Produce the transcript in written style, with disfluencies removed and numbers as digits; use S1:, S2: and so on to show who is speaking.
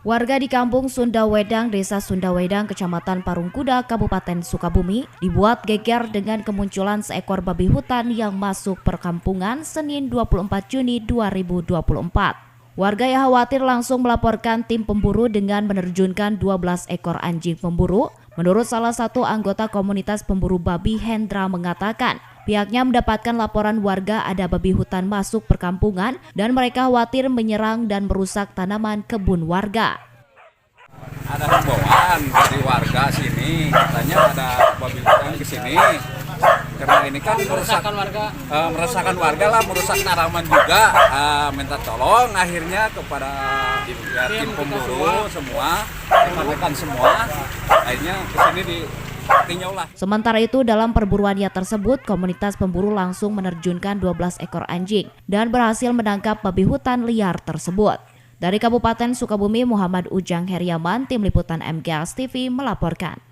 S1: Warga di Kampung Sundawedang, Desa Sundawedang, Kecamatan Parungkuda, Kabupaten Sukabumi, dibuat geger dengan kemunculan seekor babi hutan yang masuk perkampungan Senin 24 Juni 2024. Warga yang khawatir langsung melaporkan tim pemburu dengan menerjunkan 12 ekor anjing pemburu. Menurut salah satu anggota komunitas pemburu babi, Hendra mengatakan, pihaknya mendapatkan laporan warga ada babi hutan masuk perkampungan dan mereka khawatir menyerang dan merusak tanaman kebun warga.
S2: Ada himbauan dari warga sini, katanya ada babi hutan ke sini. Karena ini kan meresahkan warga lah, merusak tanaman juga. Minta tolong akhirnya kepada tim pemburu semua, dimanfaatkan semua. Akhirnya ke sini ditinjaulah.
S1: Sementara itu, dalam perburuannya tersebut, komunitas pemburu langsung menerjunkan 12 ekor anjing dan berhasil menangkap babi hutan liar tersebut. Dari Kabupaten Sukabumi, Muhammad Ujang Heriaman, Tim Liputan MGS TV melaporkan.